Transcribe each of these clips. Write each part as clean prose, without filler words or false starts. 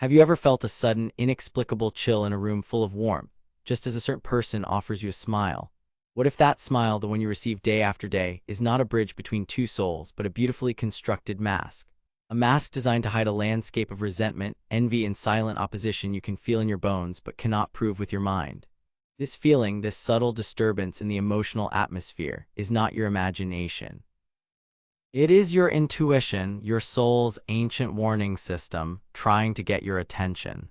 Have you ever felt a sudden, inexplicable chill in a room full of warmth, just as a certain person offers you a smile? What if that smile, the one you receive day after day, is not a bridge between two souls, but a beautifully constructed mask? A mask designed to hide a landscape of resentment, envy, and silent opposition you can feel in your bones but cannot prove with your mind. This feeling, this subtle disturbance in the emotional atmosphere, is not your imagination. It is your intuition, your soul's ancient warning system, trying to get your attention.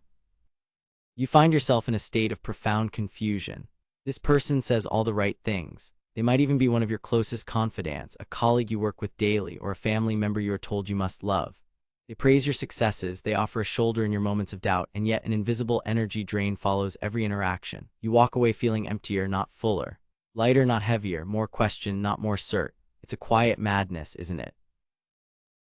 You find yourself in a state of profound confusion. This person says all the right things. They might even be one of your closest confidants, a colleague you work with daily, or a family member you are told you must love. They praise your successes, they offer a shoulder in your moments of doubt, and yet an invisible energy drain follows every interaction. You walk away feeling emptier, not fuller. Lighter, not heavier. More question, not more cert. It's a quiet madness, isn't it?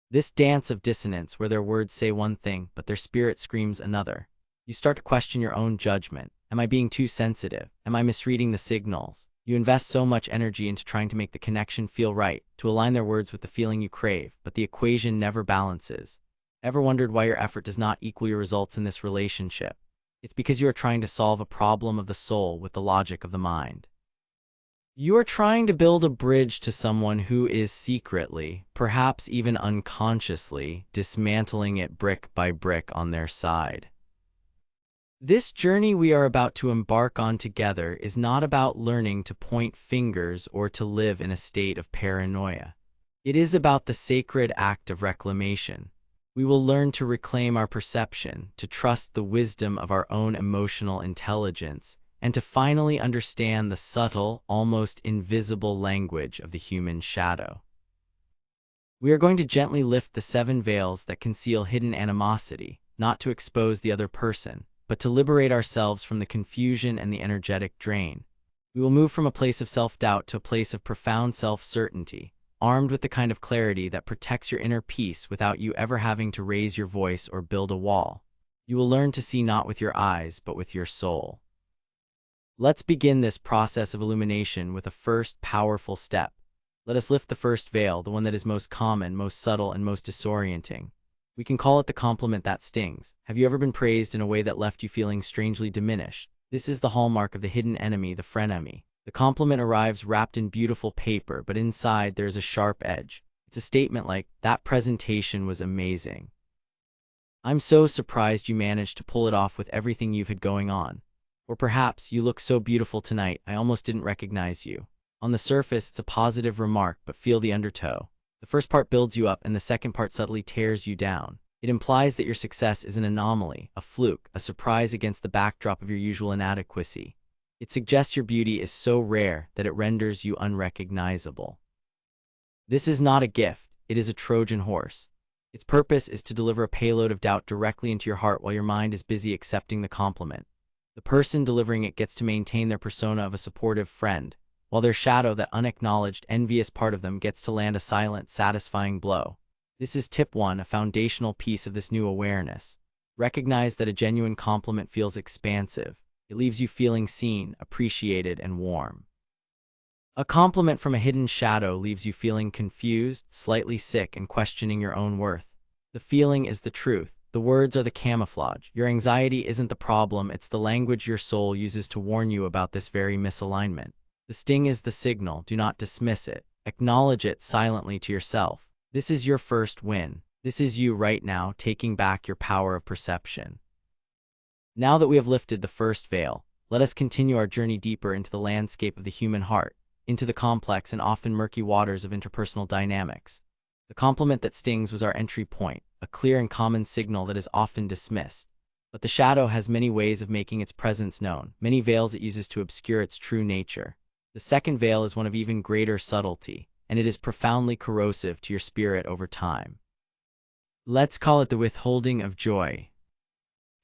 This dance of dissonance where their words say one thing, but their spirit screams another. You start to question your own judgment. Am I being too sensitive? Am I misreading the signals? You invest so much energy into trying to make the connection feel right, to align their words with the feeling you crave, but the equation never balances. Ever wondered why your effort does not equal your results in this relationship? It's because you are trying to solve a problem of the soul with the logic of the mind. You are trying to build a bridge to someone who is secretly, perhaps even unconsciously, dismantling it brick by brick on their side. This journey we are about to embark on together is not about learning to point fingers or to live in a state of paranoia. It is about the sacred act of reclamation. We will learn to reclaim our perception, to trust the wisdom of our own emotional intelligence, and to finally understand the subtle, almost invisible language of the human shadow. We are going to gently lift the 7 veils that conceal hidden animosity, not to expose the other person, but to liberate ourselves from the confusion and the energetic drain. We will move from a place of self-doubt to a place of profound self-certainty, armed with the kind of clarity that protects your inner peace without you ever having to raise your voice or build a wall. You will learn to see not with your eyes, but with your soul. Let's begin this process of illumination with a first powerful step. Let us lift the first veil, the one that is most common, most subtle, and most disorienting. We can call it the compliment that stings. Have you ever been praised in a way that left you feeling strangely diminished? This is the hallmark of the hidden enemy, the frenemy. The compliment arrives wrapped in beautiful paper, but inside there is a sharp edge. It's a statement like, "That presentation was amazing. I'm so surprised you managed to pull it off with everything you've had going on." Or perhaps, "You look so beautiful tonight, I almost didn't recognize you." On the surface, it's a positive remark, but feel the undertow. The first part builds you up, and the second part subtly tears you down. It implies that your success is an anomaly, a fluke, a surprise against the backdrop of your usual inadequacy. It suggests your beauty is so rare that it renders you unrecognizable. This is not a gift, it is a Trojan horse. Its purpose is to deliver a payload of doubt directly into your heart while your mind is busy accepting the compliment. The person delivering it gets to maintain their persona of a supportive friend, while their shadow, that unacknowledged, envious part of them, gets to land a silent, satisfying blow. This is tip 1, a foundational piece of this new awareness. Recognize that a genuine compliment feels expansive. It leaves you feeling seen, appreciated, and warm. A compliment from a hidden shadow leaves you feeling confused, slightly sick, and questioning your own worth. The feeling is the truth. The words are the camouflage. Your anxiety isn't the problem, it's the language your soul uses to warn you about this very misalignment. The sting is the signal. Do not dismiss it. Acknowledge it silently to yourself. This is your first win. This is you right now taking back your power of perception. Now that we have lifted the first veil, let us continue our journey deeper into the landscape of the human heart, into the complex and often murky waters of interpersonal dynamics. The compliment that stings was our entry point, a clear and common signal that is often dismissed. But the shadow has many ways of making its presence known, many veils it uses to obscure its true nature. The second veil is one of even greater subtlety, and it is profoundly corrosive to your spirit over time. Let's call it the withholding of joy.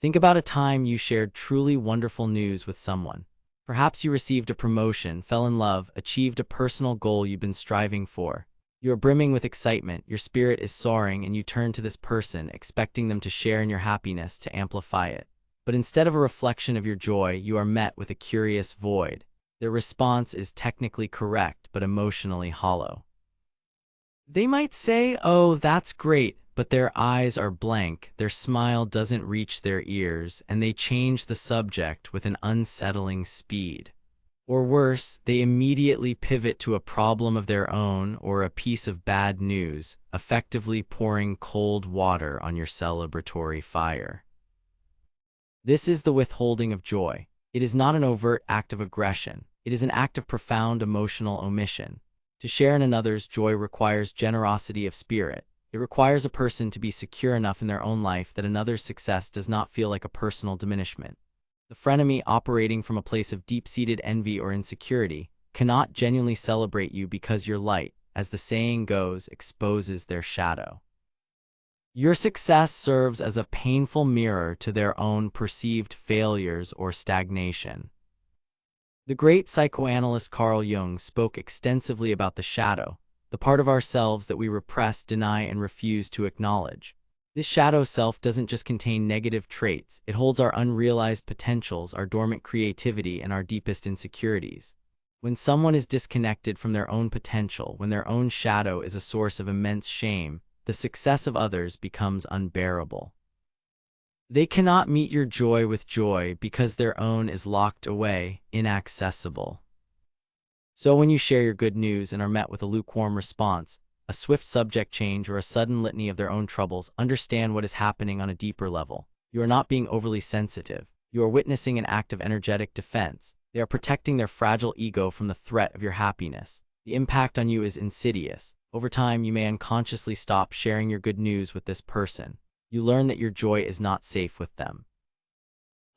Think about a time you shared truly wonderful news with someone. Perhaps you received a promotion, fell in love, achieved a personal goal you've been striving for. You are brimming with excitement, your spirit is soaring, and you turn to this person, expecting them to share in your happiness, to amplify it. But instead of a reflection of your joy, you are met with a curious void. Their response is technically correct, but emotionally hollow. They might say, "Oh, that's great, but their eyes are blank, their smile doesn't reach their ears, and they change the subject with an unsettling speed. Or worse, they immediately pivot to a problem of their own or a piece of bad news, effectively pouring cold water on your celebratory fire. This is the withholding of joy. It is not an overt act of aggression. It is an act of profound emotional omission. To share in another's joy requires generosity of spirit. It requires a person to be secure enough in their own life that another's success does not feel like a personal diminishment. The frenemy, operating from a place of deep-seated envy or insecurity, cannot genuinely celebrate you because your light, as the saying goes, exposes their shadow. Your success serves as a painful mirror to their own perceived failures or stagnation. The great psychoanalyst Carl Jung spoke extensively about the shadow, the part of ourselves that we repress, deny, and refuse to acknowledge. This shadow self doesn't just contain negative traits, it holds our unrealized potentials, our dormant creativity, and our deepest insecurities. When someone is disconnected from their own potential, when their own shadow is a source of immense shame, the success of others becomes unbearable. They cannot meet your joy with joy because their own is locked away, inaccessible. So when you share your good news and are met with a lukewarm response, a swift subject change, or a sudden litany of their own troubles, understand what is happening on a deeper level. You are not being overly sensitive. You are witnessing an act of energetic defense. They are protecting their fragile ego from the threat of your happiness. The impact on you is insidious. Over time, you may unconsciously stop sharing your good news with this person. You learn that your joy is not safe with them.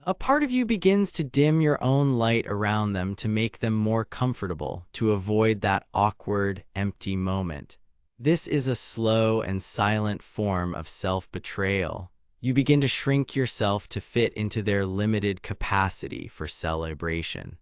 A part of you begins to dim your own light around them to make them more comfortable, to avoid that awkward, empty moment. This is a slow and silent form of self-betrayal. You begin to shrink yourself to fit into their limited capacity for celebration.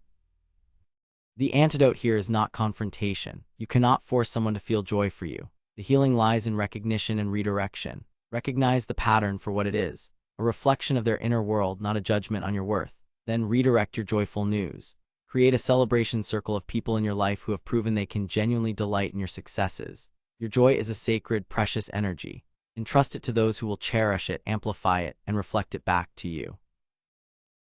The antidote here is not confrontation. You cannot force someone to feel joy for you. The healing lies in recognition and redirection. Recognize the pattern for what it is, a reflection of their inner world, not a judgment on your worth. Then redirect your joyful news. Create a celebration circle of people in your life who have proven they can genuinely delight in your successes. Your joy is a sacred, precious energy. Entrust it to those who will cherish it, amplify it, and reflect it back to you.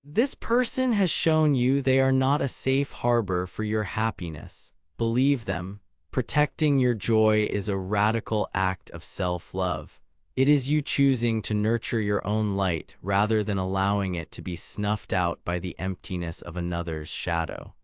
This person has shown you they are not a safe harbor for your happiness. Believe them. Protecting your joy is a radical act of self-love. It is you choosing to nurture your own light rather than allowing it to be snuffed out by the emptiness of another's shadow.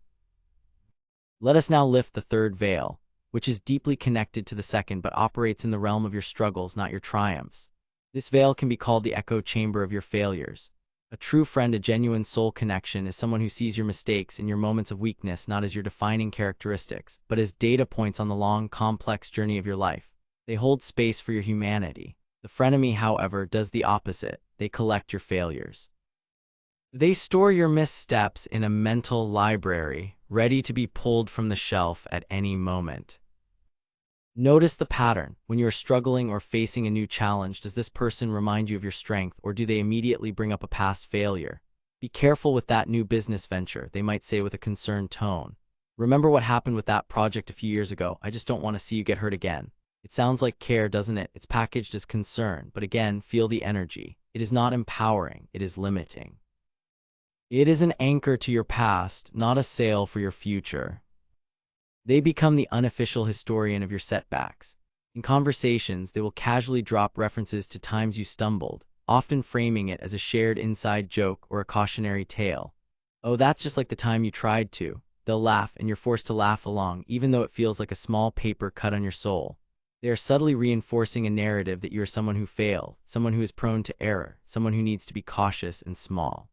Let us now lift the third veil, which is deeply connected to the second but operates in the realm of your struggles, not your triumphs. This veil can be called the echo chamber of your failures. A true friend, a genuine soul connection, is someone who sees your mistakes and your moments of weakness not as your defining characteristics, but as data points on the long, complex journey of your life. They hold space for your humanity. The frenemy, however, does the opposite. They collect your failures. They store your missteps in a mental library, ready to be pulled from the shelf at any moment. Notice the pattern. When you are struggling or facing a new challenge, does this person remind you of your strength, or do they immediately bring up a past failure? Be careful with that new business venture, they might say with a concerned tone. Remember what happened with that project a few years ago. I just don't want to see you get hurt again. It sounds like care, doesn't it? It's packaged as concern, but again, feel the energy. It is not empowering, it is limiting. It is an anchor to your past, not a sail for your future. They become the unofficial historian of your setbacks. In conversations, they will casually drop references to times you stumbled, often framing it as a shared inside joke or a cautionary tale. Oh, that's just like the time you tried to. They'll laugh, and you're forced to laugh along, even though it feels like a small paper cut on your soul. They are subtly reinforcing a narrative that you are someone who failed, someone who is prone to error, someone who needs to be cautious and small.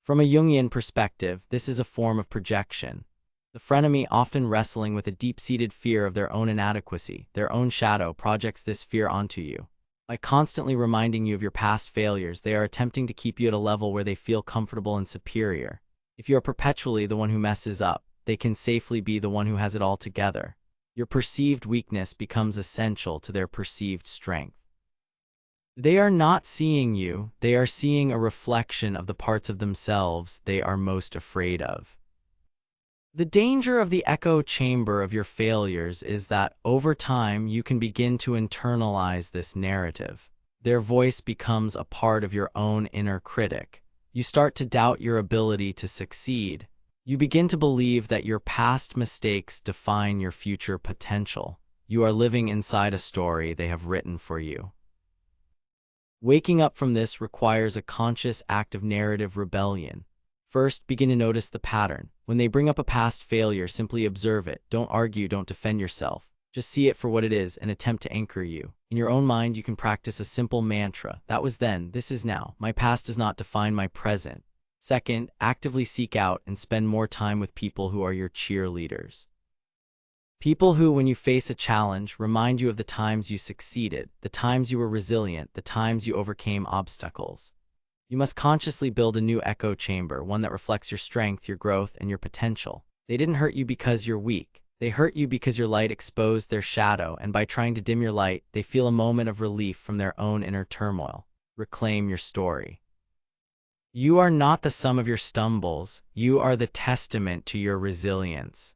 From a Jungian perspective, this is a form of projection. The frenemy, often wrestling with a deep-seated fear of their own inadequacy, their own shadow, projects this fear onto you. By constantly reminding you of your past failures, they are attempting to keep you at a level where they feel comfortable and superior. If you are perpetually the one who messes up, they can safely be the one who has it all together. Your perceived weakness becomes essential to their perceived strength. They are not seeing you, they are seeing a reflection of the parts of themselves they are most afraid of. The danger of the echo chamber of your failures is that over time you can begin to internalize this narrative. Their voice becomes a part of your own inner critic. You start to doubt your ability to succeed. You begin to believe that your past mistakes define your future potential. You are living inside a story they have written for you. Waking up from this requires a conscious act of narrative rebellion. First, begin to notice the pattern. When they bring up a past failure, simply observe it. Don't argue, don't defend yourself. Just see it for what it is and attempt to anchor you. In your own mind, you can practice a simple mantra. That was then, this is now. My past does not define my present. Second, actively seek out and spend more time with people who are your cheerleaders. People who, when you face a challenge, remind you of the times you succeeded, the times you were resilient, the times you overcame obstacles. You must consciously build a new echo chamber, one that reflects your strength, your growth, and your potential. They didn't hurt you because you're weak. They hurt you because your light exposed their shadow, and by trying to dim your light, they feel a moment of relief from their own inner turmoil. Reclaim your story. You are not the sum of your stumbles. You are the testament to your resilience.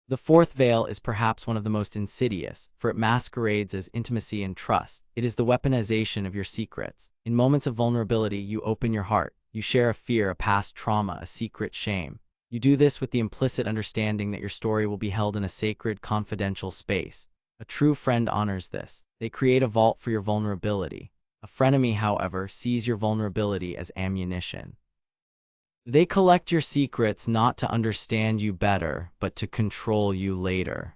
The fourth veil is perhaps one of the most insidious, for it masquerades as intimacy and trust. It is the weaponization of your secrets. In moments of vulnerability, you open your heart. You share a fear, a past trauma, a secret shame. You do this with the implicit understanding that your story will be held in a sacred, confidential space. A true friend honors this. They create a vault for your vulnerability. A frenemy, however, sees your vulnerability as ammunition. They collect your secrets not to understand you better, but to control you later.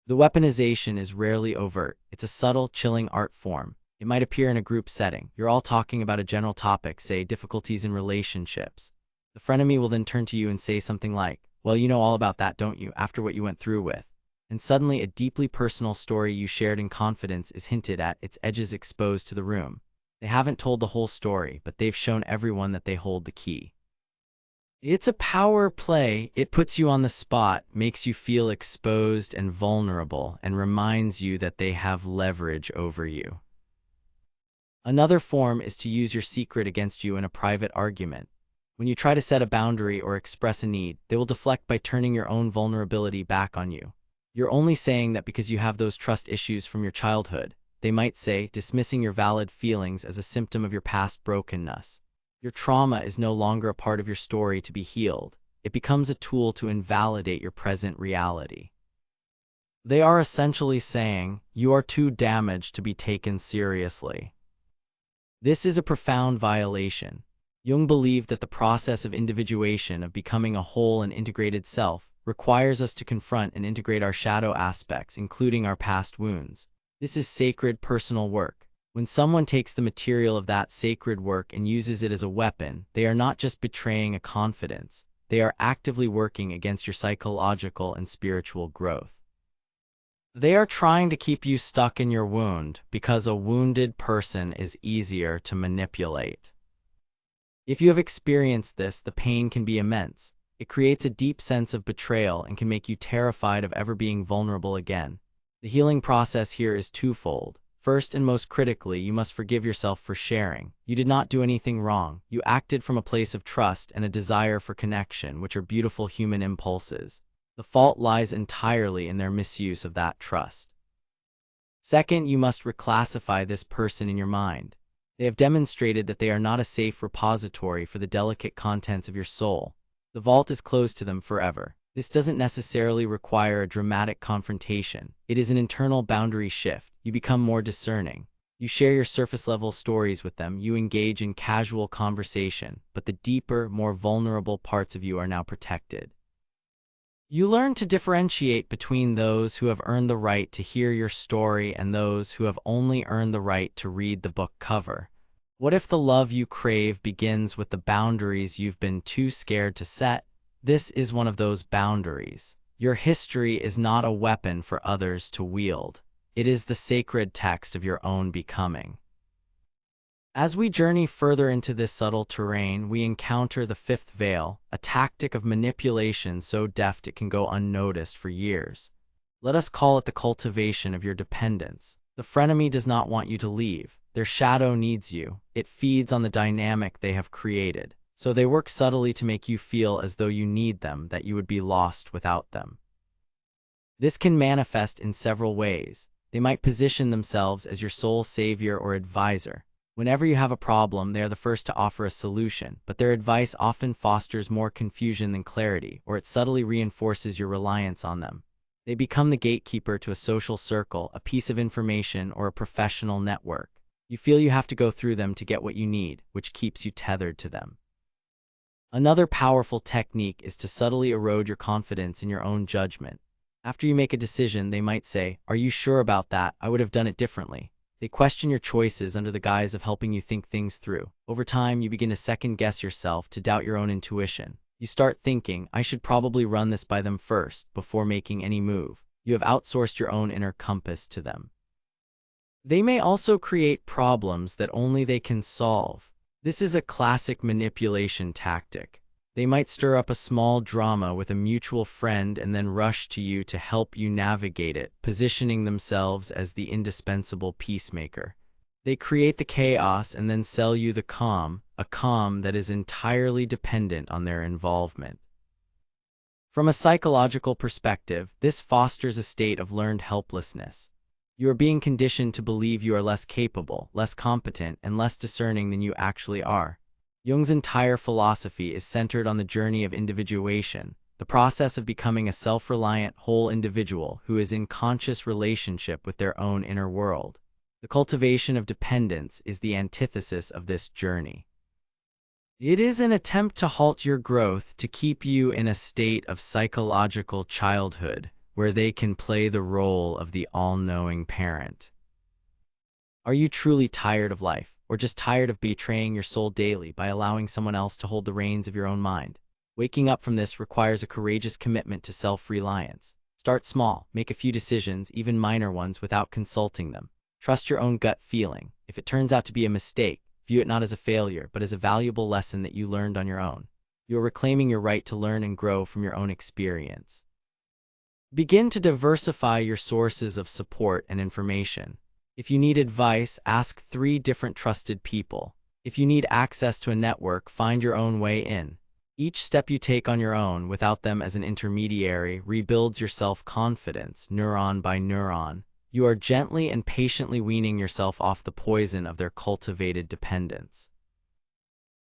The weaponization is rarely overt. It's a subtle, chilling art form. It might appear in a group setting. You're all talking about a general topic, say difficulties in relationships. The frenemy will then turn to you and say something like, "Well, you know all about that, don't you, after what you went through with?" And suddenly a deeply personal story you shared in confidence is hinted at, its edges exposed to the room. They haven't told the whole story, but they've shown everyone that they hold the key. It's a power play. It puts you on the spot, makes you feel exposed and vulnerable, and reminds you that they have leverage over you. Another form is to use your secret against you in a private argument. When you try to set a boundary or express a need, they will deflect by turning your own vulnerability back on you. You're only saying that because you have those trust issues from your childhood, they might say, dismissing your valid feelings as a symptom of your past brokenness. Your trauma is no longer a part of your story to be healed. It becomes a tool to invalidate your present reality. They are essentially saying, you are too damaged to be taken seriously. This is a profound violation. Jung believed that the process of individuation, of becoming a whole and integrated self, requires us to confront and integrate our shadow aspects, including our past wounds. This is sacred personal work. When someone takes the material of that sacred work and uses it as a weapon, they are not just betraying a confidence, they are actively working against your psychological and spiritual growth. They are trying to keep you stuck in your wound, because a wounded person is easier to manipulate. If you have experienced this, the pain can be immense. It creates a deep sense of betrayal and can make you terrified of ever being vulnerable again. The healing process here is twofold. First and most critically, you must forgive yourself for sharing. You did not do anything wrong. You acted from a place of trust and a desire for connection, which are beautiful human impulses. The fault lies entirely in their misuse of that trust. Second, you must reclassify this person in your mind. They have demonstrated that they are not a safe repository for the delicate contents of your soul. The vault is closed to them forever. This doesn't necessarily require a dramatic confrontation. It is an internal boundary shift. You become more discerning. You share your surface-level stories with them. You engage in casual conversation, but the deeper, more vulnerable parts of you are now protected. You learn to differentiate between those who have earned the right to hear your story and those who have only earned the right to read the book cover. What if the love you crave begins with the boundaries you've been too scared to set? This is one of those boundaries. Your history is not a weapon for others to wield. It is the sacred text of your own becoming. As we journey further into this subtle terrain, we encounter the fifth veil, a tactic of manipulation so deft it can go unnoticed for years. Let us call it the cultivation of your dependence. The frenemy does not want you to leave. Their shadow needs you. It feeds on the dynamic they have created. So they work subtly to make you feel as though you need them, that you would be lost without them. This can manifest in several ways. They might position themselves as your sole savior or advisor. Whenever you have a problem, they are the first to offer a solution, but their advice often fosters more confusion than clarity, or it subtly reinforces your reliance on them. They become the gatekeeper to a social circle, a piece of information, or a professional network. You feel you have to go through them to get what you need, which keeps you tethered to them. Another powerful technique is to subtly erode your confidence in your own judgment. After you make a decision, they might say, "Are you sure about that? I would have done it differently." They question your choices under the guise of helping you think things through. Over time, you begin to second-guess yourself, to doubt your own intuition. You start thinking, "I should probably run this by them first, before making any move." You have outsourced your own inner compass to them. They may also create problems that only they can solve. This is a classic manipulation tactic. They might stir up a small drama with a mutual friend and then rush to you to help you navigate it, positioning themselves as the indispensable peacemaker. They create the chaos and then sell you the calm, a calm that is entirely dependent on their involvement. From a psychological perspective, this fosters a state of learned helplessness. You are being conditioned to believe you are less capable, less competent, and less discerning than you actually are. Jung's entire philosophy is centered on the journey of individuation, the process of becoming a self-reliant, whole individual who is in conscious relationship with their own inner world. The cultivation of dependence is the antithesis of this journey. It is an attempt to halt your growth, to keep you in a state of psychological childhood, where they can play the role of the all-knowing parent. Are you truly tired of life, or just tired of betraying your soul daily by allowing someone else to hold the reins of your own mind? Waking up from this requires a courageous commitment to self-reliance. Start small, make a few decisions, even minor ones, without consulting them. Trust your own gut feeling. If it turns out to be a mistake, view it not as a failure, but as a valuable lesson that you learned on your own. You are reclaiming your right to learn and grow from your own experience. Begin to diversify your sources of support and information. If you need advice, ask 3 different trusted people. If you need access to a network, find your own way in. Each step you take on your own, without them as an intermediary, rebuilds your self-confidence, neuron by neuron. You are gently and patiently weaning yourself off the poison of their cultivated dependence.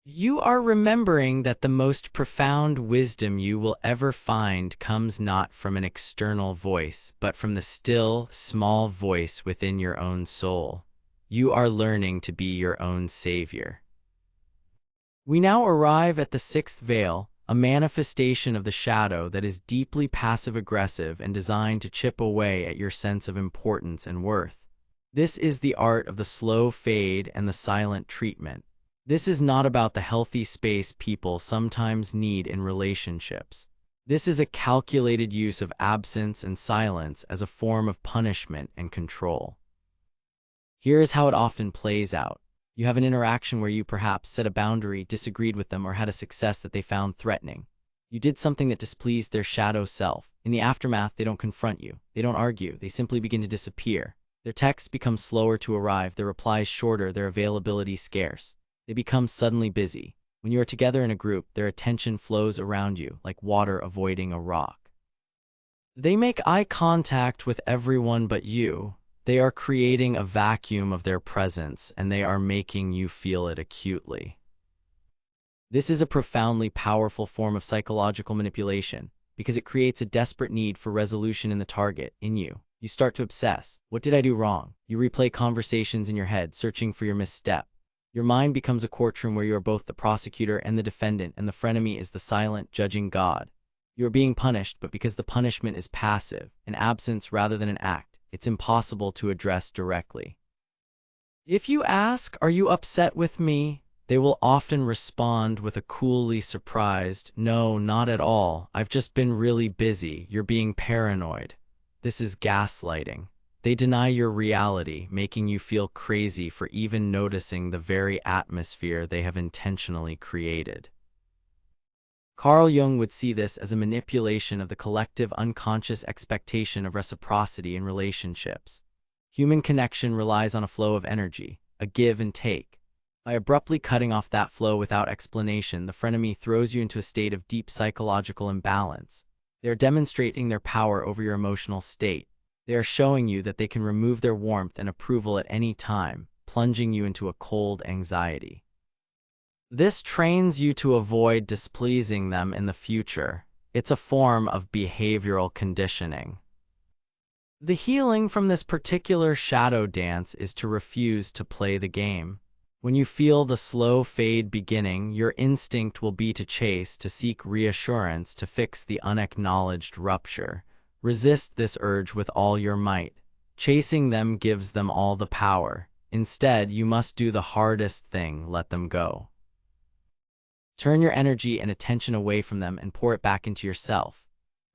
You are remembering that the most profound wisdom you will ever find comes not from an external voice, but from the still, small voice within your own soul. You are learning to be your own savior. We now arrive at the 6th veil, a manifestation of the shadow that is deeply passive-aggressive and designed to chip away at your sense of importance and worth. This is the art of the slow fade and the silent treatment. This is not about the healthy space people sometimes need in relationships. This is a calculated use of absence and silence as a form of punishment and control. Here is how it often plays out. You have an interaction where you perhaps set a boundary, disagreed with them, or had a success that they found threatening. You did something that displeased their shadow self. In the aftermath, they don't confront you. They don't argue. They simply begin to disappear. Their texts become slower to arrive, their replies shorter, their availability scarce. They become suddenly busy. When you are together in a group, their attention flows around you, like water avoiding a rock. They make eye contact with everyone but you. They are creating a vacuum of their presence, and they are making you feel it acutely. This is a profoundly powerful form of psychological manipulation, because it creates a desperate need for resolution in the target, in you. You start to obsess. What did I do wrong? You replay conversations in your head, searching for your misstep. Your mind becomes a courtroom where you are both the prosecutor and the defendant, and the frenemy is the silent, judging God. You are being punished, but because the punishment is passive, an absence rather than an act, it's impossible to address directly. If you ask, "Are you upset with me?" they will often respond with a coolly surprised, "No, not at all. I've just been really busy. You're being paranoid." This is gaslighting. They deny your reality, making you feel crazy for even noticing the very atmosphere they have intentionally created. Carl Jung would see this as a manipulation of the collective unconscious expectation of reciprocity in relationships. Human connection relies on a flow of energy, a give and take. By abruptly cutting off that flow without explanation, the frenemy throws you into a state of deep psychological imbalance. They are demonstrating their power over your emotional state. They are showing you that they can remove their warmth and approval at any time, plunging you into a cold anxiety. This trains you to avoid displeasing them in the future. It's a form of behavioral conditioning. The healing from this particular shadow dance is to refuse to play the game. When you feel the slow fade beginning, your instinct will be to chase, to seek reassurance, to fix the unacknowledged rupture. Resist this urge with all your might. Chasing them gives them all the power. Instead, you must do the hardest thing: let them go. Turn your energy and attention away from them and pour it back into yourself.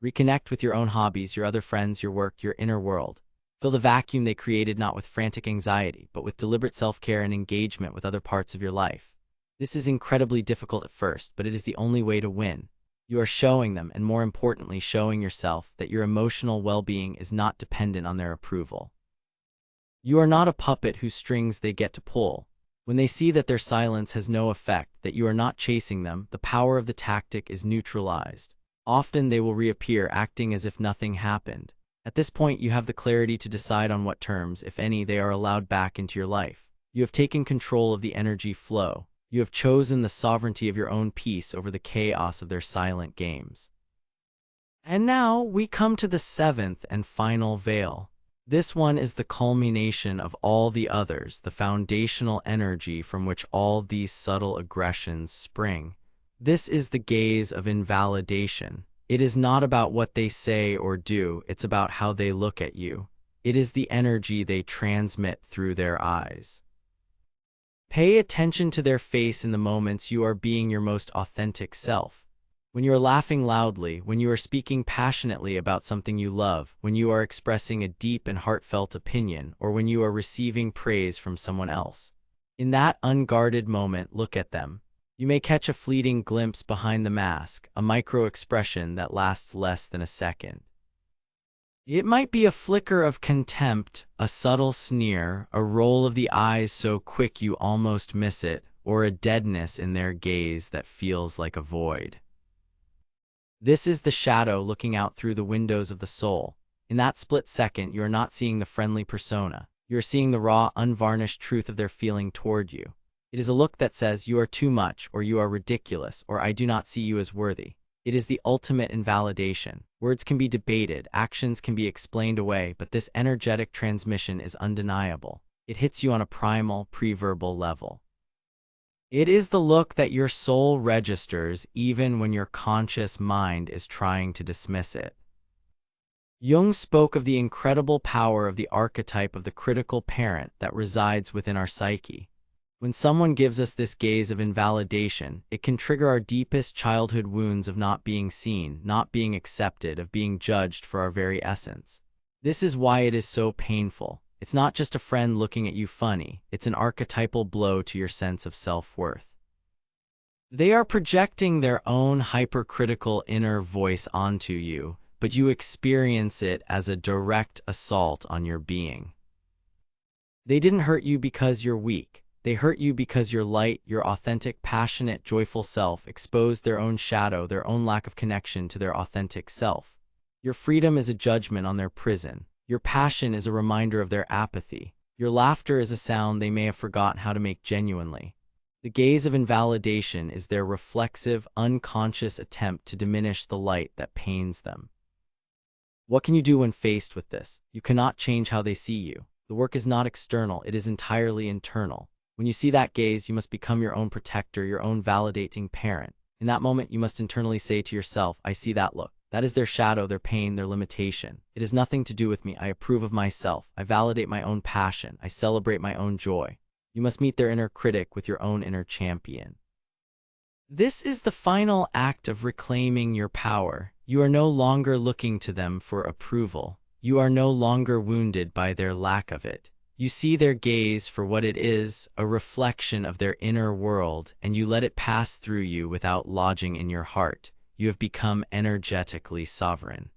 Reconnect with your own hobbies, your other friends, your work, your inner world. Fill the vacuum they created not with frantic anxiety, but with deliberate self-care and engagement with other parts of your life. This is incredibly difficult at first, but it is the only way to win. You are showing them, and more importantly, showing yourself, that your emotional well-being is not dependent on their approval. You are not a puppet whose strings they get to pull. When they see that their silence has no effect, that you are not chasing them, the power of the tactic is neutralized. Often they will reappear, acting as if nothing happened. At this point, you have the clarity to decide on what terms, if any, they are allowed back into your life. You have taken control of the energy flow. You have chosen the sovereignty of your own peace over the chaos of their silent games. And now we come to the seventh and final veil. This one is the culmination of all the others, the foundational energy from which all these subtle aggressions spring. This is the gaze of invalidation. It is not about what they say or do, it's about how they look at you. It is the energy they transmit through their eyes. Pay attention to their face in the moments you are being your most authentic self. When you are laughing loudly, when you are speaking passionately about something you love, when you are expressing a deep and heartfelt opinion, or when you are receiving praise from someone else. In that unguarded moment, look at them. You may catch a fleeting glimpse behind the mask, a micro-expression that lasts less than a second. It might be a flicker of contempt, a subtle sneer, a roll of the eyes so quick you almost miss it, or a deadness in their gaze that feels like a void. This is the shadow looking out through the windows of the soul. In that split second, you are not seeing the friendly persona. You are seeing the raw, unvarnished truth of their feeling toward you. It is a look that says, "You are too much," or "You are ridiculous," or "I do not see you as worthy." It is the ultimate invalidation. Words can be debated, actions can be explained away, but this energetic transmission is undeniable. It hits you on a primal, pre-verbal level. It is the look that your soul registers even when your conscious mind is trying to dismiss it. Jung spoke of the incredible power of the archetype of the critical parent that resides within our psyche. When someone gives us this gaze of invalidation, it can trigger our deepest childhood wounds of not being seen, not being accepted, of being judged for our very essence. This is why it is so painful. It's not just a friend looking at you funny, it's an archetypal blow to your sense of self-worth. They are projecting their own hypercritical inner voice onto you, but you experience it as a direct assault on your being. They didn't hurt you because you're weak. They hurt you because your light, your authentic, passionate, joyful self exposed their own shadow, their own lack of connection to their authentic self. Your freedom is a judgment on their prison. Your passion is a reminder of their apathy. Your laughter is a sound they may have forgotten how to make genuinely. The gaze of invalidation is their reflexive, unconscious attempt to diminish the light that pains them. What can you do when faced with this? You cannot change how they see you. The work is not external, it is entirely internal. When you see that gaze, you must become your own protector, your own validating parent. In that moment, you must internally say to yourself, "I see that look. That is their shadow, their pain, their limitation. It has nothing to do with me. I approve of myself. I validate my own passion. I celebrate my own joy." You must meet their inner critic with your own inner champion. This is the final act of reclaiming your power. You are no longer looking to them for approval. You are no longer wounded by their lack of it. You see their gaze for what it is, a reflection of their inner world, and you let it pass through you without lodging in your heart. You have become energetically sovereign.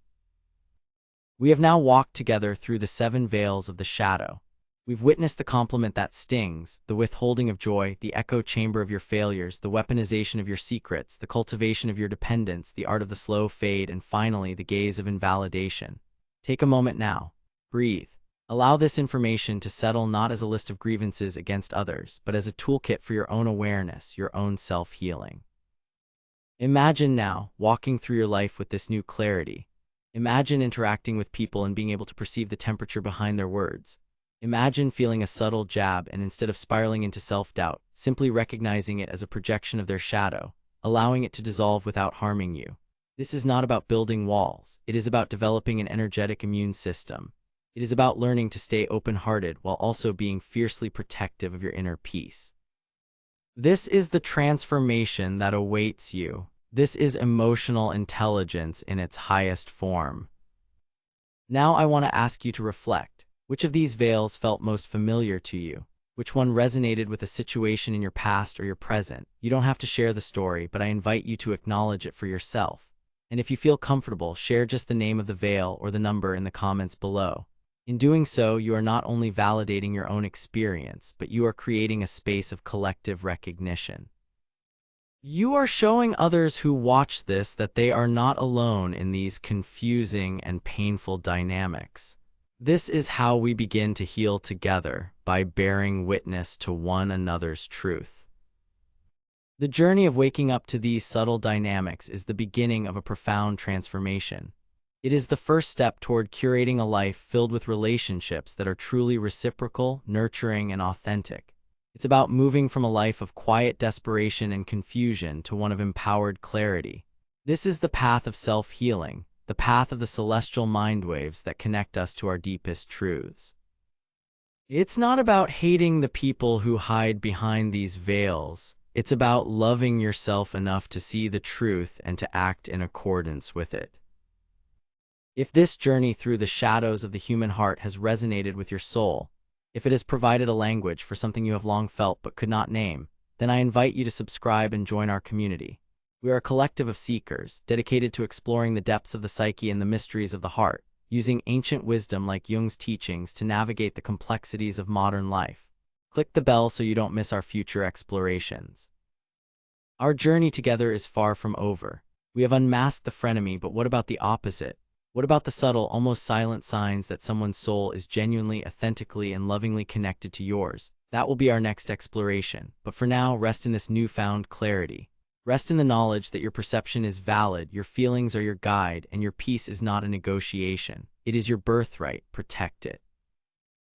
We have now walked together through the 7 veils of the shadow. We've witnessed the compliment that stings, the withholding of joy, the echo chamber of your failures, the weaponization of your secrets, the cultivation of your dependence, the art of the slow fade, and finally, the gaze of invalidation. Take a moment now. Breathe. Allow this information to settle not as a list of grievances against others, but as a toolkit for your own awareness, your own self-healing. Imagine now, walking through your life with this new clarity. Imagine interacting with people and being able to perceive the temperature behind their words. Imagine feeling a subtle jab and instead of spiraling into self-doubt, simply recognizing it as a projection of their shadow, allowing it to dissolve without harming you. This is not about building walls. It is about developing an energetic immune system. It is about learning to stay open-hearted while also being fiercely protective of your inner peace. This is the transformation that awaits you. This is emotional intelligence in its highest form. Now I want to ask you to reflect. Which of these veils felt most familiar to you? Which one resonated with a situation in your past or your present? You don't have to share the story, but I invite you to acknowledge it for yourself. And if you feel comfortable, share just the name of the veil or the number in the comments below. In doing so, you are not only validating your own experience, but you are creating a space of collective recognition. You are showing others who watch this that they are not alone in these confusing and painful dynamics. This is how we begin to heal together, by bearing witness to one another's truth. The journey of waking up to these subtle dynamics is the beginning of a profound transformation. It is the first step toward curating a life filled with relationships that are truly reciprocal, nurturing, and authentic. It's about moving from a life of quiet desperation and confusion to one of empowered clarity. This is the path of self-healing, the path of the celestial mind waves that connect us to our deepest truths. It's not about hating the people who hide behind these veils. It's about loving yourself enough to see the truth and to act in accordance with it. If this journey through the shadows of the human heart has resonated with your soul, if it has provided a language for something you have long felt but could not name, then I invite you to subscribe and join our community. We are a collective of seekers, dedicated to exploring the depths of the psyche and the mysteries of the heart, using ancient wisdom like Jung's teachings to navigate the complexities of modern life. Click the bell so you don't miss our future explorations. Our journey together is far from over. We have unmasked the frenemy, but what about the opposite? What about the subtle, almost silent signs that someone's soul is genuinely, authentically, and lovingly connected to yours? That will be our next exploration. But for now, rest in this newfound clarity. Rest in the knowledge that your perception is valid, your feelings are your guide, and your peace is not a negotiation. It is your birthright. Protect it.